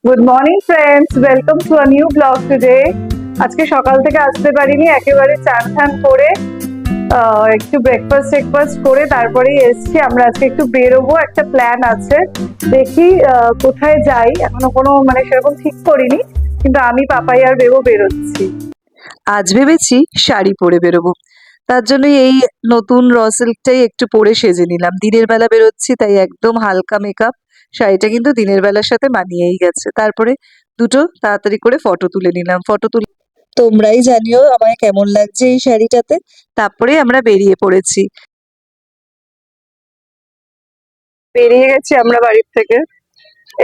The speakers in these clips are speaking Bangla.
Good morning friends, welcome to a new blog today. আজকে সকাল থেকে আসতে পারিনি, একেবারে চান ঠান করে একটু ব্রেকফাস্ট করে তারপরেই এসছি। আমরা আজকে একটু বেরোবো, একটা প্ল্যান আছে, দেখি কোথায় যাই। এখনো কোনো মানে সেরকম ঠিক করিনি, কিন্তু আমি পাপাই আর বেরোচ্ছি। আজ ভেবেছি শাড়ি পরে বেরোবো। তার জন্য এই নতুন র সিল্কটাই একটু পরে সেজে নিলাম। দিনের বেলা বেরোচ্ছি তাই একদম হালকা মেকআপ। শাড়িটা কিন্তু দিনের বেলার সাথে মানিয়েই গেছে। তারপরে দুটো তাড়াতাড়ি করে ফটো তুলে নিলাম। ফটো তুলে তোমরাই জানিও আমায় কেমন লাগছে এই শাড়িটাতে। তারপরে আমরা বেরিয়ে পড়েছি। বেরিয়ে গেছি আমরা বাড়ির থেকে,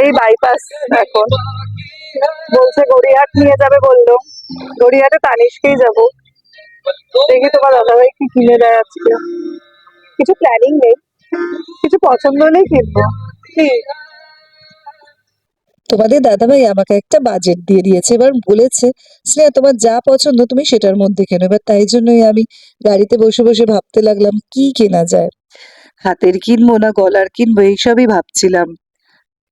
এই বাইপাস। এখন বলছে গড়িয়াহাট নিয়ে যাবে, বললো গড়িয়াহাটে তানিষ্কেই যাবো। দেখি তোমার দাদাভাই কি কিনে দেয় আজকে। কিছু প্ল্যানিং নেই, কিছু পছন্দ নেই, কিনবো কি। তোমাদের দাদাভাই আমাকে একটা বাজেট দিয়ে দিয়েছে। এবার বলেছে, স্নেহা তোমার যা পছন্দ তুমি সেটার মধ্যে কেনো। এবার তাই জন্যই আমি গাড়িতে বসে বসে ভাবতে লাগলাম কি কেনা যায়। হাতের কিনবো না গলার কিনবো এইসবই ভাবছিলাম।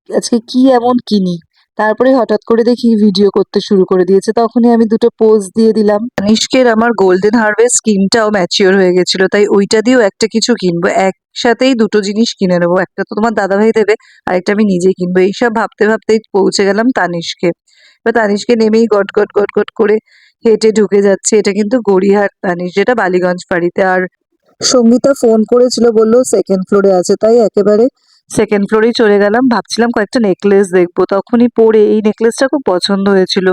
আজকে কি এমন কিনি। তারপরে হঠাৎ করে দেখি ভিডিও করতে শুরু করে দিয়েছে, তখনই আমি দুটো পোজ দিয়ে দিলাম। তানিষ্কের আমার গোল্ডেন হারভেস্ট স্কিমটাও ম্যাচিওর হয়ে গেছিল, তাই ওইটা দিয়েও একটা কিছু কিনবো। একসাথেই দুটো জিনিস কিনে নেবো, একটা তো তোমার দাদাভাই দেবে, আরেকটা আমি নিজেই কিনবো। এইসব ভাবতে ভাবতেই পৌঁছে গেলাম তানিষ্কে। এবার তানিষ্কে নেমেই গট গট গট গট করে হেঁটে ঢুকে যাচ্ছে। এটা কিন্তু গড়িয়াহাট তানিশ, যেটা বালিগঞ্জ ফাঁড়িতে। আর সঙ্গীতা ফোন করেছিল, বললো সেকেন্ড ফ্লোরে আছে, তাই একেবারে সেকেন্ড ফ্লোরেই চলে গেলাম। ভাবছিলাম কয়েকটা নেকলেস দেখবো, তখনই পরে এই নেকলেসটা খুব পছন্দ হয়েছিল।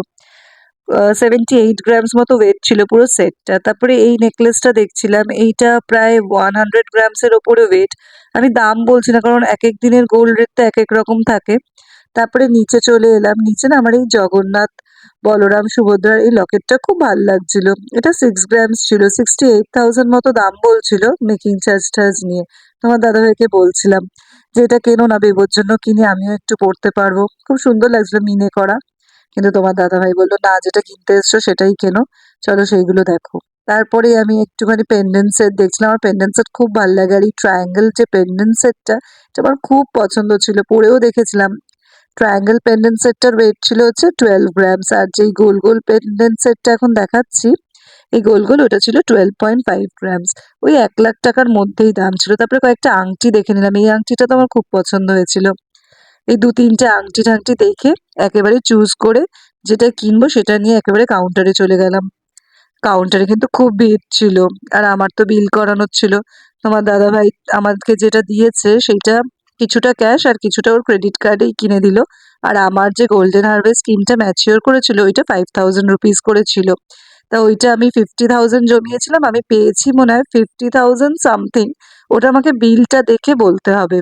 78 গ্রামস মতো ওয়েট ছিল পুরো সেটটা। তারপরে এই নেকলেসটা দেখছিলাম, এইটা প্রায় 100 গ্রামসের ওপরে ওয়েট। আমি দাম বলছি না, কারণ এক এক দিনের গোল্ড রেট তো এক এক রকম থাকে। তারপরে নিচে চলে এলাম। নিচে না আমার এই জগন্নাথ, বলরাম, সুভদ্রার এই লকেটটা খুব ভালো লাগছিল। এটা 6 গ্রামস ছিল, 68,000 মতো দাম বলছিল মেকিং চার্জ টার্জ নিয়ে। তোমার দাদাভাইকে বলছিলাম যে এটা কেনো না, বেবোর জন্য কিনি, আমিও একটু পড়তে পারবো। খুব সুন্দর লাগছিল মিনে করা। কিন্তু তোমার দাদাভাই বললো না, যেটা কিনতে এসছো সেটাই কেনো, চলো সেইগুলো দেখো। তারপরে আমি একটুখানি পেন্ডেন্ট সেট দেখছিলাম। আমার পেন্ডেন্ট সেট খুব ভালো লাগে, আর এই ট্রায়াঙ্গেল যে পেন্ডেন্ট সেটটা, এটা আমার খুব পছন্দ ছিল, পরেও দেখেছিলাম। ট্রায়াঙ্গেল পেন্ডেন্ট সেটটার ওয়েট ছিল হচ্ছে 12 গ্রামস, আর যেই গোল গোল পেন্ডেন্ট সেটটা এখন দেখাচ্ছি, এই গোল গোল, ওটা ছিল 12.5 গ্রামস। ওই 1 লাখ টাকার মধ্যেই দাম ছিল। তারপরে কয়েকটা আংটি দেখে নিলাম, এই আংটিটা তো আমার খুব পছন্দ হয়েছিল। এই দু তিনটে আংটি ঠাংটি দেখে একেবারে চুজ করে যেটা কিনবো সেটা নিয়ে একেবারে কাউন্টারে চলে গেলাম। কাউন্টারে কিন্তু খুব ভিড় ছিল, আর আমার তো বিল করানোর ছিল। তোমার দাদাভাই আমাকে যেটা দিয়েছে সেইটা কিছুটা ক্যাশ আর কিছুটা ওর ক্রেডিট কার্ডেই কিনে দিল। আর আমার যে গোল্ডেন হারভেস্ট স্কিমটা ম্যাচিওর করেছিল ওইটা 5000 রুপিস করেছিল। তা ওইটা আমি 50,000 জমিয়েছিলাম, আমি পেয়েছি মনে হয় 50,000 সামথিং। ওটা আমাকে বিলটা দেখে বলতে হবে।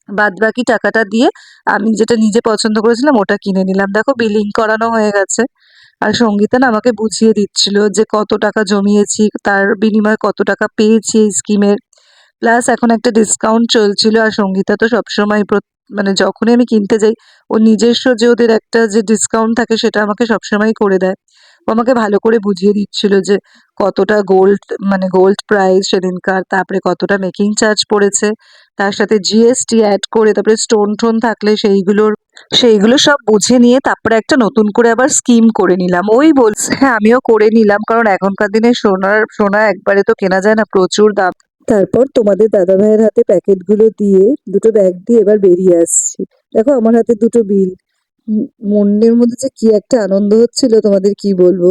বাদ বাকি টাকাটা দিয়ে আমি যেটা নিজে পছন্দ করেছিলাম ওটা কিনে নিলাম। দেখো বিলিং করানো হয়ে গেছে। আর সঙ্গীতা না আমাকে বুঝিয়ে দিচ্ছিল যে কত টাকা জমিয়েছি, তার বিনিময়ে কত টাকা পেয়েছি এই স্কিমের। প্লাস এখন একটা ডিসকাউন্ট চলছিল। আর সঙ্গীতা তো সবসময় মানে যখনই আমি কিনতে যাই, ও নিজস্ব যে ওদের একটা যে ডিসকাউন্ট থাকে সেটা আমাকে সবসময় করে দেয়। ও আমাকে ভালো করে বুঝিয়ে দিচ্ছিল যে কতটা গোল্ড, মানে গোল্ড প্রাইস সেদিনকার, তারপরে কতটা মেকিং চার্জ পড়েছে, তার সাথে জিএসটি অ্যাড করে, তারপরে স্টোন টোন থাকলে সেইগুলো সব বুঝে নিয়ে তারপরে একটা নতুন করে আবার স্কিম করে নিলাম। ওই বলছে হ্যাঁ আমিও করে নিলাম, কারণ এখনকার দিনে সোনা একবারে তো কেনা যায় না, প্রচুর দাম। তারপর তোমাদের দাদাভাইয়ের হাতে প্যাকেটগুলো দিয়ে দুটো ব্যাগ দিয়ে এবার বেরিয়ে আসছি। দেখো আমার হাতে দুটো বিল। মনের মধ্যে যে কি একটা আনন্দ হচ্ছিল তোমাদের কি বলবো।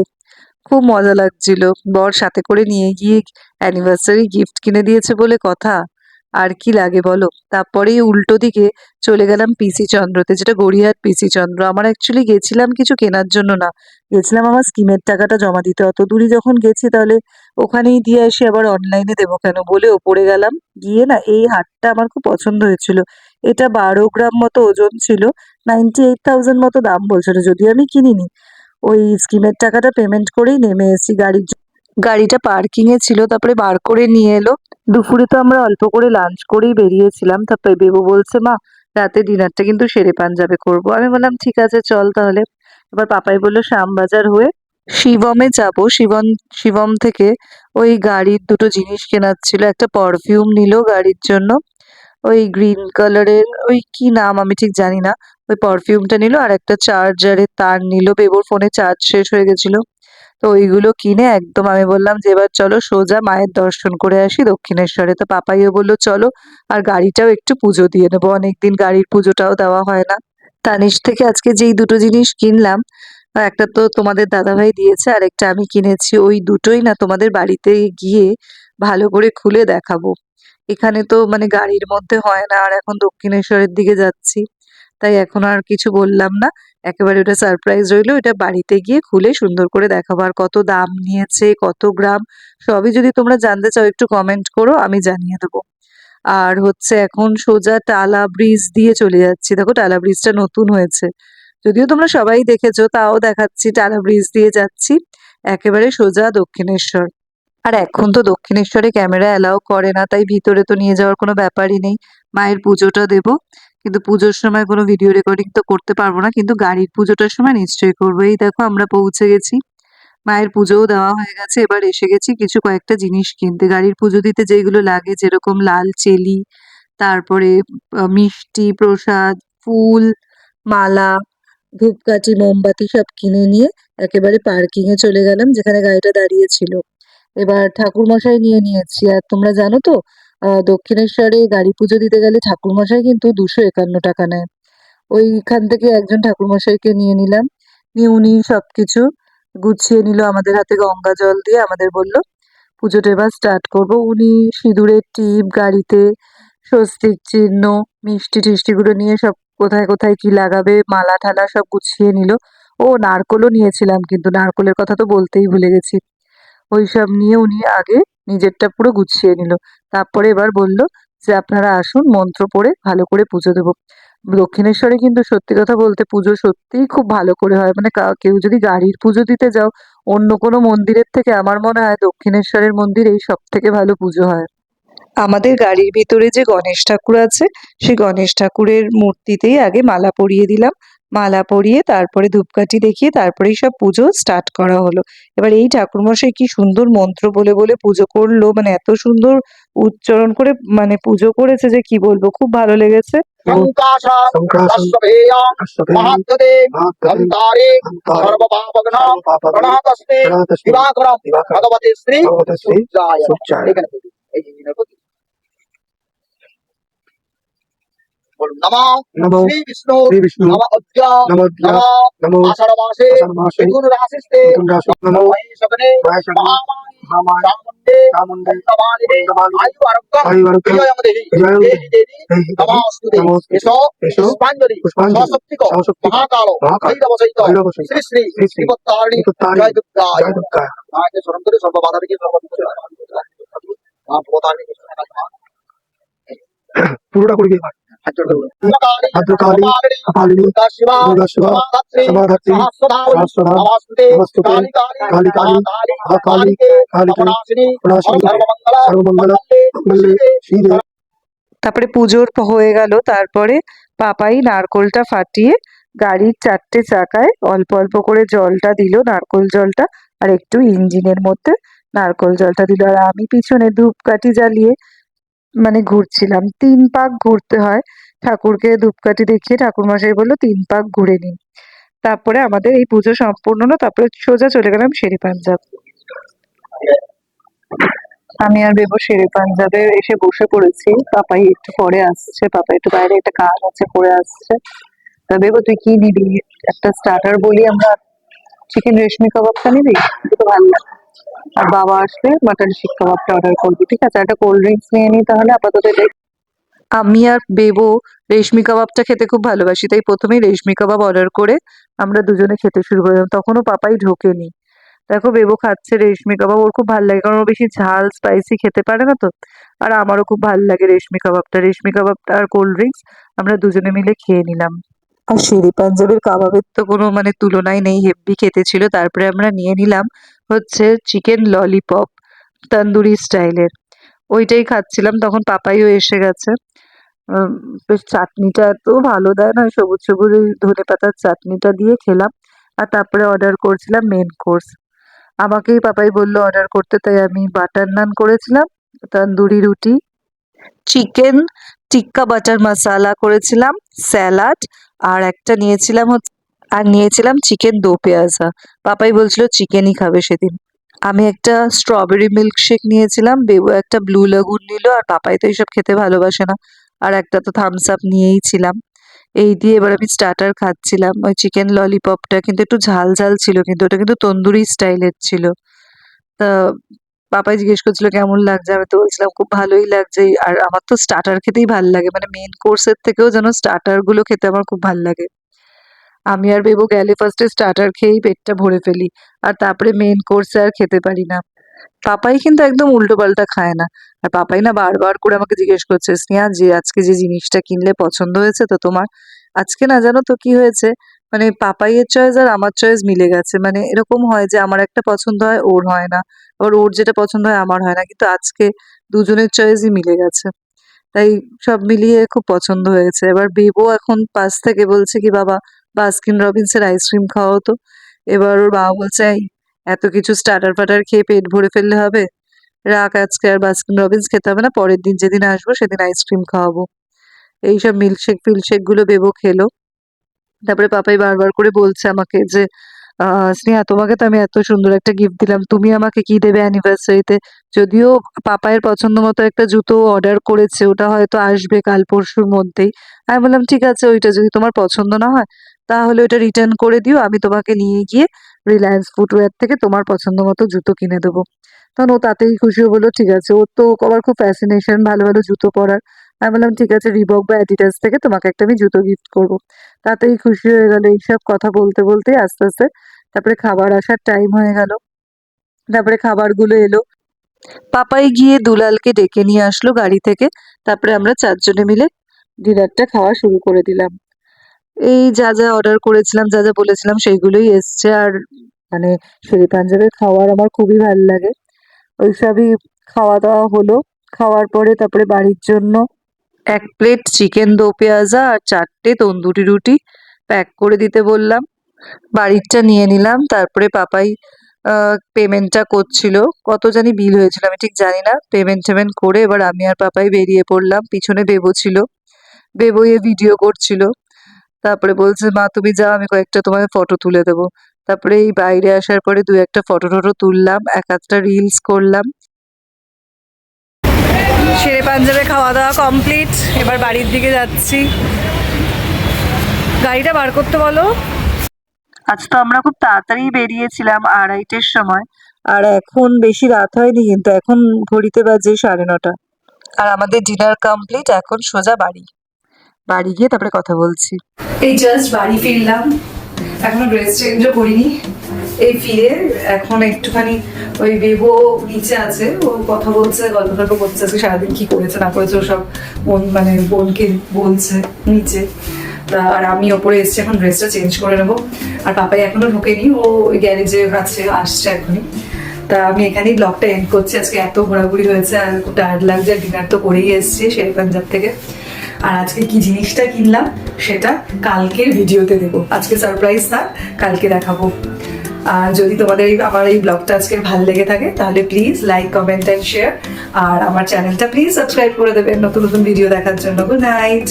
খুব মজা লাগছিল। বর সাথে করে নিয়ে গিয়ে অ্যানিভার্সারি গিফট কিনে দিয়েছে বলে কথা, আর কি লাগে বলো। তারপরেই উল্টো দিকে চলে গেলাম পিসি চন্দ্রতে, যেটা গড়িয়াহাট পিসি চন্দ্র। আমার অ্যাকচুয়ালি গেছিলাম কিছু কেনার জন্য না, গেছিলাম আমার স্কিমের টাকাটা জমা দিতে। অত দূরই যখন গেছি তাহলে ওখানেই দিয়ে আসি, আবার অনলাইনে দেবো কেন বলে ওপরে গেলাম। গিয়ে না এই হারটা আমার খুব পছন্দ হয়েছিল। এটা 12 গ্রাম মতো ওজন ছিল, 98,000 মতো দাম বলছিল, যদিও আমি কিনিনি। ওই স্কিমের টাকাটা পেমেন্ট করেই নেমে এসেছি। গাড়িটা পার্কিং এ ছিল, তারপরে বার করে নিয়ে এলো। দুপুরে তো আমরা অল্প করে লাঞ্চ করেই বেরিয়েছিলাম। তারপরে বেবু বলছে মা, রাতে ডিনারটা কিন্তু সেরে পাঞ্জাবে করবো। আমি বললাম ঠিক আছে চল তাহলে। এবার পাপাই বললো শ্যামবাজার হয়ে শিবমে যাব। শিবম থেকে ওই গাড়ির দুটো জিনিস কেনার ছিল, একটা পারফিউম নিল গাড়ির জন্য, ওই গ্রিন কালারের, ওই কি নাম আমি ঠিক জানি না, ওই পারফিউমটা নিল আর একটা চার্জারের তার নিল, বেবোর ফোনে চার্জ শেষ হয়ে গেছিল। তো ওইগুলো কিনে একদম আমি বললাম যে এবার চলো সোজা মায়ের দর্শন করে আসি দক্ষিণেশ্বরে। তো পাপাইও বললো চলো, আর গাড়িটাও একটু পুজো দিয়ে নেবো, অনেকদিন গাড়ির পুজোটাও দেওয়া হয় না। তানিশ থেকে আজকে যেই দুটো জিনিস কিনলাম, একটা তো তোমাদের দাদাভাই দিয়েছে আর একটা আমি কিনেছি, ওই দুটোই না তোমাদের বাড়িতে গিয়ে ভালো করে খুলে দেখাবো। এখানে তো মানে গাড়ির মধ্যে হয় না, আর এখন দক্ষিণেশ্বরের দিকে যাচ্ছি, তাই এখন আর কিছু বললাম না। একেবারে ওটা সারপ্রাইজ রইলো, এটা বাড়িতে গিয়ে খুলে সুন্দর করে দেখাবো। আর কত দাম নিয়েছে, কত গ্রাম, সবই যদি তোমরা জানতে চাও একটু কমেন্ট করো, আমি জানিয়ে দেবো। আর হচ্ছে এখন সোজা টালা ব্রিজ দিয়ে চলে যাচ্ছি, দেখো টালা ব্রিজটা নতুন হয়েছে, যদিও তোমরা সবাই দেখেছো, তাও দেখাচ্ছি, টালা ব্রিজ দিয়ে যাচ্ছি একেবারে সোজা দক্ষিণেশ্বর। আর এখন তো দক্ষিণেশ্বরে ক্যামেরা অ্যালাউ করে না, তাই ভিতরে তো নিয়ে যাওয়ার কোনো ব্যাপারই নেই। মায়ের পুজোটা দেব, কিন্তু পুজোর সময় কোনো ভিডিও রেকর্ডিং তো করতে পারবো না, কিন্তু গাড়ির পুজোটার সময় নিশ্চয়ই করবো। এই দেখো আমরা পৌঁছে গেছি, মায়ের পুজোও দেওয়া হয়ে গেছে, এবার এসে গেছি কিছু কয়েকটা জিনিস কিনতে গাড়ির পুজো দিতে যেগুলো লাগে, যেরকম লাল চেলি, তারপরে মিষ্টি প্রসাদ, ফুল, মালা, ধূপকাঠি, মোমবাতি সব কিনে নিয়ে একেবারে পার্কিং এ চলে গেলাম যেখানে গাড়িটা দাঁড়িয়ে ছিল। এবার ঠাকুর মশাই নিয়ে নিয়েছি। আর তোমরা জানো তো দক্ষিণেশ্বরে গাড়ি পুজো দিতে গেলে ঠাকুর মশাই কিন্তু 251 টাকা নেয়। ওইখান থেকে একজন ঠাকুর মশাইকে নিয়ে নিলাম, নিয়ে উনি সবকিছু গুছিয়ে নিল, আমাদের হাতে গঙ্গা জল দিয়ে আমাদের বলল পুজোটা এবার স্টার্ট করব। উনি সিঁদুরের টিপ, গাড়িতে স্বস্তিক চিহ্ন, মিষ্টি টিষ্টিগুলো নিয়ে সব কোথায় কোথায় কি লাগাবে, মালা ঠালা সব গুছিয়ে নিল। ও নারকোলও নিয়েছিলাম, কিন্তু নারকোলের কথা তো বলতেই ভুলে গেছি। ওইসব নিয়ে উনি আগে নিজেরটা পুরো গুছিয়ে নিল, তারপরে এবার বলল যে আপনারা আসুন, মন্ত্র পড়ে ভালো করে পুজো দেবো। দক্ষিণেশ্বরে কিন্তু সত্যি কথা বলতে পুজো সত্যিই খুব ভালো করে হয়, মানে কেউ যদি গাড়ির পুজো দিতে যাও অন্য কোনো মন্দিরের থেকে আমার মনে হয় দক্ষিণেশ্বরের মন্দিরেই সব থেকে ভালো পুজো হয়। আমাদের গাড়ির ভিতরে যে গণেশ ঠাকুর আছে, সেই গণেশ ঠাকুরের মূর্তিতেই আগে মালা পরিয়ে দিলাম, মালা পরিয়ে তারপরে ধূপকাঠি দেখিয়ে তারপরেই সব পুজো স্টার্ট করা হলো। এবার এই ঠাকুরমশাই কি সুন্দর মন্ত্র বলে বলে পুজো করলো, মানে এত সুন্দর উচ্চারণ করে মানে পুজো করেছে যে কি বলবো, খুব ভালো লেগেছে। সংকাশা সংক্রাসং তস্যভেয়ং কশ্যপেয়ং মহাত্মতে মহাত্মতে গন্তারে গন্তারে সর্বপাপগ্নঃ সর্বপাপগ্নঃ প্রণাতস্তে প্রণাতস্তে দিবাকরং দিবাকরং ভগবতে শ্রী ভগবতে শ্রী সূর্যায় নমঃ। সূর্যায় এখানে বলি, এই জিনিসের প্রতি বলুন নমঃ নমো শ্রী বিষ্ণু শ্রী বিষ্ণু নমঃ অদ্য নমোদ্য নমঃ নমো আষাঢ় মাসে আষাঢ় মাসে মিথুন রাশিস্তে মিথুন রাশি নমো মহেশগণে মহেশগণে মহামায়ে মহামায়ে চামুণ্ডে চামুণ্ডে অন্তমালিনে অন্তমালিনে আয়ু আরোগ্যং আয়ুরারোগ্যং বিজয়ং দেহি বিজয়ং দেহি দেহি দেহি দেহি নমস্তুতে নমোস্তুতে এসো এসো পুষ্পাঞ্জলি পুষ্পাঞ্জলি সশক্তিক সশক্তিক মহাকাল মহাকাল ভৈরব সহিত ভৈরব সহিত শ্রী শ্রী শ্রী শ্রী বিপত্তারিণী বিপত্তারিণী জয় দুর্গা জয় দুর্গা মাকে স্মরণ করে সর্ব বাধা থেকে মা ভবতারিণী পুরোটা করে দিয়ে ভদ্রকালী কপালিনী দুর্গা শিবা দুর্গা শিবা সমাধাত্রী সমাধাত্রী সহস্রধারী সহস্রধাম নমস্তুতে নমস্তুতে কালী কালী কালী কালী মহাকালী মহাকালী কালীকে কালীকে নমনাশিনী প্রণাশিনী সর্বমঙ্গল সর্বমঙ্গল মঙ্গলে শিবে শিবে। তারপরে পুজোর হয়ে গেল, তারপরে পাপাই নারকোলটা ফাটিয়ে গাড়ির 4টে চাকায় অল্প অল্প করে জলটা দিল, নারকোল জলটা, আর একটু ইঞ্জিনের মধ্যে নারকোল জলটা দিল, আর আমি পিছনে ধূপকাঠি জ্বালিয়ে মানে ঘুরছিলাম। 3 পাক ঘুরতে হয়, ঠাকুরকে ধূপকাঠি দেখিয়ে ঠাকুরমশাই বললো 3 পাক ঘুরে নিন। তারপরে আমাদের এই পুজো সম্পূর্ণ হলো, তারপরে সোজা চলে গেলাম শেরে পাঞ্জাব। আমি আর বেবো শেরে পাঞ্জাবে এসে বসে পড়েছি, পাপাই একটু পরে আসছে, পাপা একটু বাইরে একটা কাজ আছে করে আসছে। তা বেবো তুই কি নিবি? একটা স্টার্টার বলি আমরা, চিকেন রেশমি কাবাবটা নিবি? এটা তো ভালো লাগে। আর বাবা আসলে মাটন শিক কাবাবটা অর্ডার করবি, ঠিক আছে? একটা কোল্ড ড্রিঙ্কস নিয়ে নিই তাহলে আপাতত এটাই। আমি আর বেবো রেশমি কাবাবটা খেতে খুব ভালোবাসি, তাই প্রথমেই রেশমি কাবাব অর্ডার করে আমরা দুজনে খেতে শুরু করলাম, তখনও পাপাই ঢোকেনি। দেখো বেবো খাচ্ছে রেশমি কাবাব, ওর খুব ভালো লাগে কারণ ও বেশি ঝাল স্পাইসি খেতে পারে না তো। আর আমারও খুব ভালো লাগে রেশমি কাবাবটা আর কোল্ড ড্রিঙ্কস আমরা দুজনে মিলে খেয়ে নিলাম। আর শেরে পাঞ্জাবের কাবাবের তো কোনো মানে তুলনাই নেই, হেব্বি খেতে ছিল। তারপরে আমরা নিয়ে নিলাম হচ্ছে চিকেন ললিপপ, তন্দুরি স্টাইলের, ওইটাই খাচ্ছিলাম, তখন পাপাইও এসে গেছে। উম, বেশ চাটনিটা এত ভালো দেয় না, সবুজ সবুজ ওই ধনেপাতার চাটনিটা দিয়ে খেলাম। আর তারপরে অর্ডার করছিলাম মেন কোর্স, আমাকেই পাপাই বললো অর্ডার করতে, তাই আমি বাটার নান করেছিলাম, তন্দুরি রুটি, চিকেন টিক্কা বাটার মশালা করেছিলাম, স্যালাড, আর একটা নিয়েছিলাম নিয়েছিলাম চিকেন দো পেঁয়াজা। পাপাই বলছিল চিকেনই খাবে সেদিন। আমি একটা স্ট্রবেরি মিল্কশেক নিয়েছিলাম, বেবু একটা ব্লু লাগুন নিল, আর পাপাই তো এইসব খেতে ভালোবাসে না, আর একটা তো থামস আপ নিয়েই ছিলাম। এই দিয়ে এবার আমি স্টার্টার খাচ্ছিলাম। ওই চিকেন ললিপপটা কিন্তু একটু ঝাল ঝাল ছিল, কিন্তু ওটা কিন্তু তন্দুরি স্টাইলের ছিল। তা পাপাই জিজ্ঞেস করছিল কেমন লাগছে, আমি তো বলছিলাম খুব ভালোই লাগছে। আর আমার তো স্টার্টার খেতেই ভাল লাগে, মানে মেন কোর্সের থেকেও যেন স্টার্টার গুলো খেতে আমার খুব ভাল লাগে। আমি আর বেবু গেলে ফার্স্টে স্টার্টার খেয়েই পেটটা ভরে ফেলি, আর তারপরে মেন কোর্সে আর খেতে পারি না। পাপাই কিন্তু একদম উল্টো পাল্টা খায় না। আর পাপাই না বারবার করে আমাকে জিজ্ঞেস করছে, স্নেহা যে আজকে যে জিনিসটা কিনলে পছন্দ হয়েছে তো তোমার? আজকে না জানো তো কি হয়েছে, মানে পাপাইয়ের চয়েস আর আমার চয়েস মিলে গেছে। মানে এরকম হয় যে আমার একটা পছন্দ হয়, ওর হয় না, আবার ওর যেটা পছন্দ হয় আমার হয় না, কিন্তু আজকে দুজনের চয়েসই মিলে গেছে। তাই সব মিলিয়ে খুব পছন্দ হয়েছে। এবার বেবো এখন পাশ থেকে বলছে কি, বাবা বাস্কিন রবিন্সের আইসক্রিম খাওয়াও তো। এবার ওর বাবা বলছে, "এই, এত কিছু স্টার্টার ফাটার খেয়ে পেট ভরে ফেললে হবে? রাখ, আজকে আর বাস্কিন রবিন্স খেতে হবে না, পরের দিন যেদিন আসবো সেদিন আইসক্রিম খাওয়াবো।" এইসব মিল্কশেক ফিল্কশেক গুলো বেবো খেলো। তারপরে পাপাই বারবার করে বলছে আমাকে যে, স্নেহা তোমাকে তো আমি এত সুন্দর একটা গিফট দিলাম, তুমি আমাকে কি দেবে অ্যানিভার্সারিতে? যদিও পাপায়ের পছন্দ মতো একটা জুতো অর্ডার করেছে, ওটা হয়তো আসবে কাল পরশুর মধ্যেই। আমি বললাম ঠিক আছে, ওইটা যদি তোমার পছন্দ না হয় তাহলে ওটা রিটার্ন করে দিও, আমি তোমাকে নিয়ে গিয়ে রিলায়েন্স ফুটওয়্যার থেকে তোমার পছন্দ মতো জুতো কিনে দেবো। তখন ও তাতেই খুশি হয়ে বললো ঠিক আছে, ওর তো আবার খুব ফ্যাসিনেশন ভালো ভালো জুতো পরার। আমি বললাম ঠিক আছে, রিবক বা অ্যাডিডাস থেকে তোমাকে একটা আমি জুতো গিফট করবো। তাতেই খুশি হয়ে গেল। এইসব কথা বলতে বলতেই আস্তে আস্তে তারপরে খাবার আসার টাইম হয়ে গেল। তারপরে খাবারগুলো এলো। পাপাই গিয়ে দুলালকে ডেকে নিয়ে আসলো গাড়ি থেকে। তারপরে আমরা চারজনে মিলে ডিনারটা খাওয়া শুরু করে দিলাম। এই যা যা অর্ডার করেছিলাম, যা যা বলেছিলাম সেইগুলোই এসছে। আর মানে শেরে পাঞ্জাবের খাবার আমার খুবই ভালো লাগে। ওইসবই খাওয়া দাওয়া হলো। খাওয়ার পরে তারপরে বাড়ির জন্য 1 প্লেট চিকেন দো পেঁয়াজা আর 4টে তন্দুরি রুটি প্যাক করে দিতে বললাম। বাড়িরটা নিয়ে নিলাম। তারপরে পাপাই পেমেন্টটা করছিল। কত জানি বিল হয়েছিল আমি ঠিক জানি না। পেমেন্ট টেমেন্ট করে এবার আমি আর পাপাই বেরিয়ে পড়লাম। পিছনে বেবো ছিল। বেবো এ ভিডিও করছিল। তারপরে বলছে, মা তুমি যাও, আমি কয়েকটা তোমায় ফটো তুলে দেবো। তারপরে এই বাইরে আসার পরে 2-1টা ফটো টটো তুললাম, 1-2টা রিলস করলাম। শেরে পাঞ্জাবে খাওয়া দাওয়া কমপ্লিট। এবার বাড়ির দিকে যাচ্ছি। গাড়িটা বার করতে বলো। আজ তো আমরা খুব তাড়াতাড়ি বেরিয়েছিলাম 2:30-টের সময়। আর এখন বেশি রাত হয়নি, কিন্তু এখন ঘড়িতে বাজে 9:30। আর আমাদের ডিনার কমপ্লিট, এখন সোজা বাড়ি। বাড়ি গিয়ে তারপরে কথা বলছি। এই জাস্ট বাড়ি ফিরলাম, এখনো ড্রেস চেঞ্জও করিনি। এই ফিরে এখন একটুখানি ওই বেবো নিচে আছে, ও কথা বলছে, গল্প টল্প করছে, আজকে সারাদিন কি করেছে না করেছে ওসব মানে বোনকে বলছে নিচে। আর আমি ওপরে এসেছি, এখন ড্রেসটা চেঞ্জ করে নেবো। আর পাপাই এখনো ঢোকেনি, ও ওই গ্যারেজে আছে, আসছে এখনই। তা আমি এখানেই ব্লগটা এন্ড করছি। আজকে এত ঘোরাঘুরি হয়েছে আর খুব টায়ার্ড লাগছে, ডিনার তো করেই এসেছি শের পাঞ্জাব থেকে। আর আজকে কি জিনিসটা কিনলাম সেটা কালকের ভিডিওতে দেবো। আজকে সারপ্রাইজ থাক, কালকে দেখাবো। আর যদি তোমাদের আমার এই ব্লগটা আজকে ভালো লেগে থাকে তাহলে please like, comment and share. আর আমার চ্যানেলটা প্লিজ সাবস্ক্রাইব করে দেবেন নতুন নতুন ভিডিও দেখার জন্য। Good night.